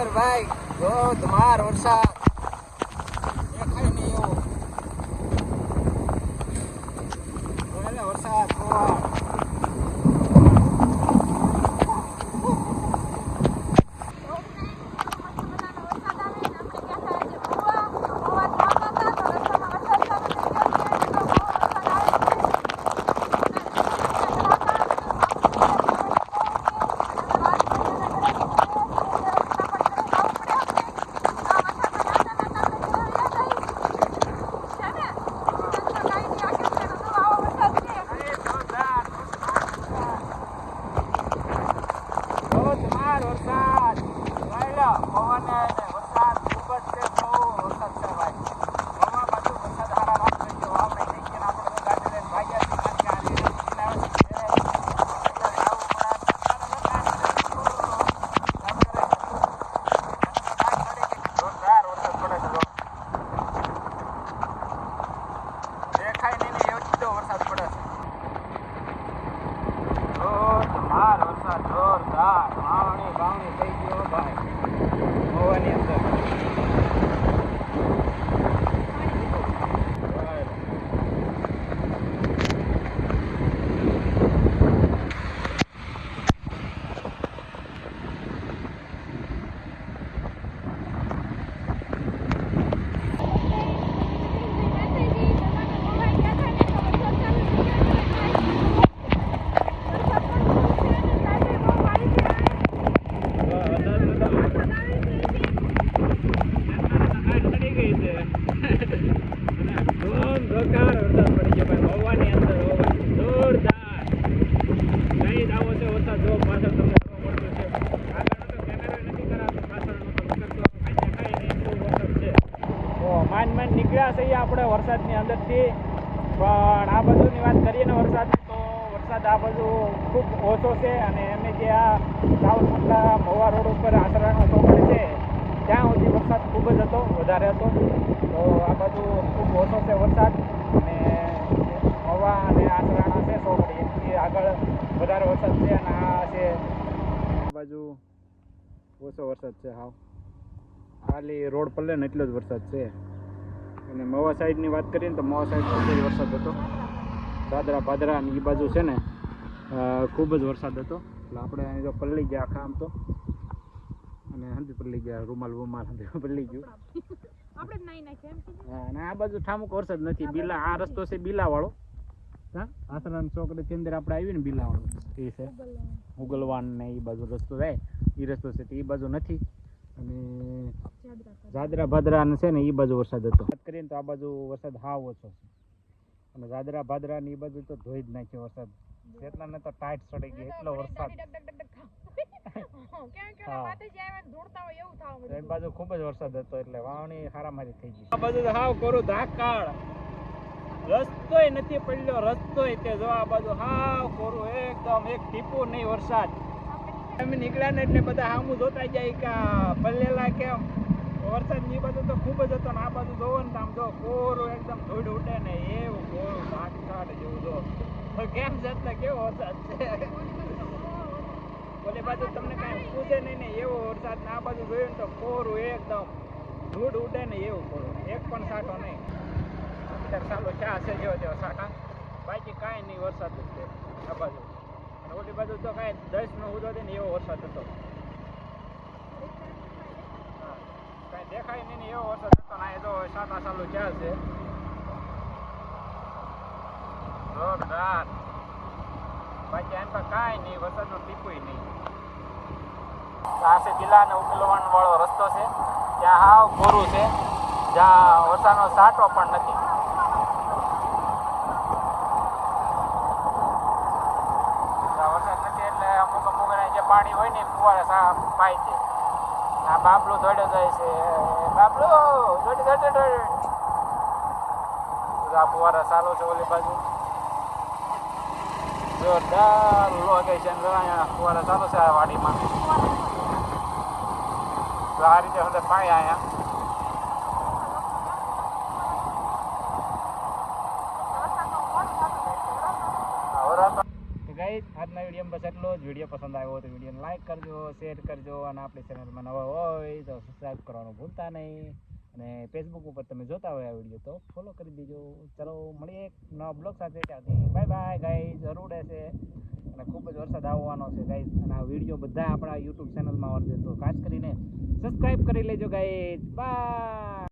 Subscriber ભાઈ ધોધમાર વરસાદ દેખાય નહીં એવો વરસાદ વરસાદ પવન વરસાદ ખૂબ જ છે. બહુ વરસાદ છે ભાઈ. હવા બાજુ વરસાદ હારા રાત થઈ ગયો. આપણે થઈ ગયા આપણે ગાડી લઈને ભાગ્યા જોરદાર વરસાદ પડે છે. દેખાય નહીં ને એવો સીધો વરસાદ પડે છે. જોરદાર વરસાદ જોરદાર વાવણી બાવણી થઈ ગયો ભાઈ હવાની અંદર. નીકળ્યા છીએ આપણે વરસાદની અંદરથી, પણ આ બાજુની વાત કરીએ ને વરસાદની, તો વરસાદ આ બાજુ ખૂબ ઓછો છે. અને અમે જે આ સાવરકુંડલા મહુવા રોડ ઉપર આસરાનો ચોકડી છે ત્યાં સુધી વરસાદ ખૂબ જ હતો, વધારે હતો. તો આ બાજુ ખૂબ ઓછો છે વરસાદ. અને મહુવા અને આસરાણા છે ચોકડી એ આગળ વધારે વરસાદ છે. અને આ છે આ બાજુ ઓછો વરસાદ છે. હાવ ખાલી રોડ પર લે ને એટલો જ વરસાદ છે. અને મહુવા સાઈડની વાત કરીએ ને તો મહુવા સાઈડ ખૂબ જ વરસાદ હતો. દાદરા પાદરા અને એ બાજુ છે ને ખૂબ જ વરસાદ હતો. એટલે આપણે અહીં જો પલળી ગયા આખા આમ તો, અને હંધી પલળી ગયા રૂમાલ પલળી ગયું. હા, અને આ બાજુ ઠામુક વરસાદ નથી. બીલા આ રસ્તો છે બીલાવાળો. હા, આસરાન ચોકડીથી અંદર આપણે આવી ને બીલાવાળો એ છે ઉગલવાન ને એ બાજુ રસ્તો જાય એ રસ્તો છે. તો એ બાજુ નથી. અને જાદરા ભાદરા છે ને એ બાજુ વરસાદ હતો. વાત કરીએ તો આ બાજુ વરસાદ હાવ ઓછો છે. અને જાદરા ભાદરા ની એ બાજુ તો ધોઈ જ નાખ્યો વરસાદ. એટલા ને તો ટાઈટ ચડી ગઈ એટલો વરસાદ. એ બાજુ ખૂબ જ વરસાદ હતો એટલે વાવણી હારામારી થઈ ગઈ. આ બાજુ હાવ કોરું ધાકાળ, રસ્તોય નથી પડ્યો. રસ્તોય તે જો આ બાજુ હાવ કોરું એકદમ, એક ટીપું નહીં વરસાદ. અમે નીકળ્યા ને એટલે બધા સામું જોતા જાય કે પલ્લેલા કેમ વરસાદ ની બાજુ તો ખૂબ જ હતો. ને આ બાજુ જોવો ને આમ જો કોરું એકદમ ધૂળ ઉડે ને એવું કોરું ભાટકાટ જેવું જો કેમ જતા કેવો વરસાદ છે. ઓલી બાજુ તમને કાંઈ પૂછે નહીં ને એવો વરસાદ. ને આ બાજુ જોયું ને તો કોરું એકદમ ધૂળ ઉડે ને એવું કોરું, એક પણ સાટો નહીં. ચાલો ચા છે જેવો તેવો સાટા, બાકી કાંઈ નહીં વરસાદ જ છે આ બાજુ. અને ઓલી બાજુ તો કાંઈ 10 નો ઉદો દે ને એવો વરસાદ હતો. હા, કાંઈ દેખાય નહીં ને એવો વરસાદ હતો. ને એ તો સાટા ચાલુ ચા છે જોરદાર. બાકી એમ તો કાંઈ નહીં, વરસાદનું ટીપુય નહીં. આ છે જિલ્લા અને ઉકેલવાન વાળો રસ્તો છે. ત્યાં હાવ કોરું છે, જ્યાં વરસાદનો સાટો પણ નથી. વરસાદ નથી એટલે અમુક જે પાણી હોય ને ફુવારા પાય છે. આ બાબલું દોડ્યો જાય છે, બાબલું દોડી આ ફુવારા ચાલુ છે ઓલી બાજુ. જોરદાર લોકેશન અહીંયા ફુવારા ચાલુ છે આ વાડીમાં. તો આ રીતે અંદર પાણી અહીંયા ગાઈઝ આજના વિડીયોમાં બસ એટલો જ. વિડીયો પસંદ આવ્યો હોય તો વિડીયોને લાઈક કરજો, શેર કરજો અને આપણી ચેનલમાં નવા હોય તો સબસ્ક્રાઈબ કરવાનું ભૂલતા નહીં. અને ફેસબુક ઉપર તમે જોતા હોય આ વિડીયો તો ફોલો કરી દેજો. ચલો મળીએ એક નવા બ્લોગ સાથે. ત્યાંથી બાય બાય ગાઈઝ. જરૂર રહેશે અને ખૂબ જ વરસાદ આવવાનો છે ગાઈઝ. અને આ વિડીયો બધા આપણા યુટ્યુબ ચેનલમાં આવશે તો ખાસ કરીને સબસ્ક્રાઈબ કરી લેજો ગાઈઝ. બાય.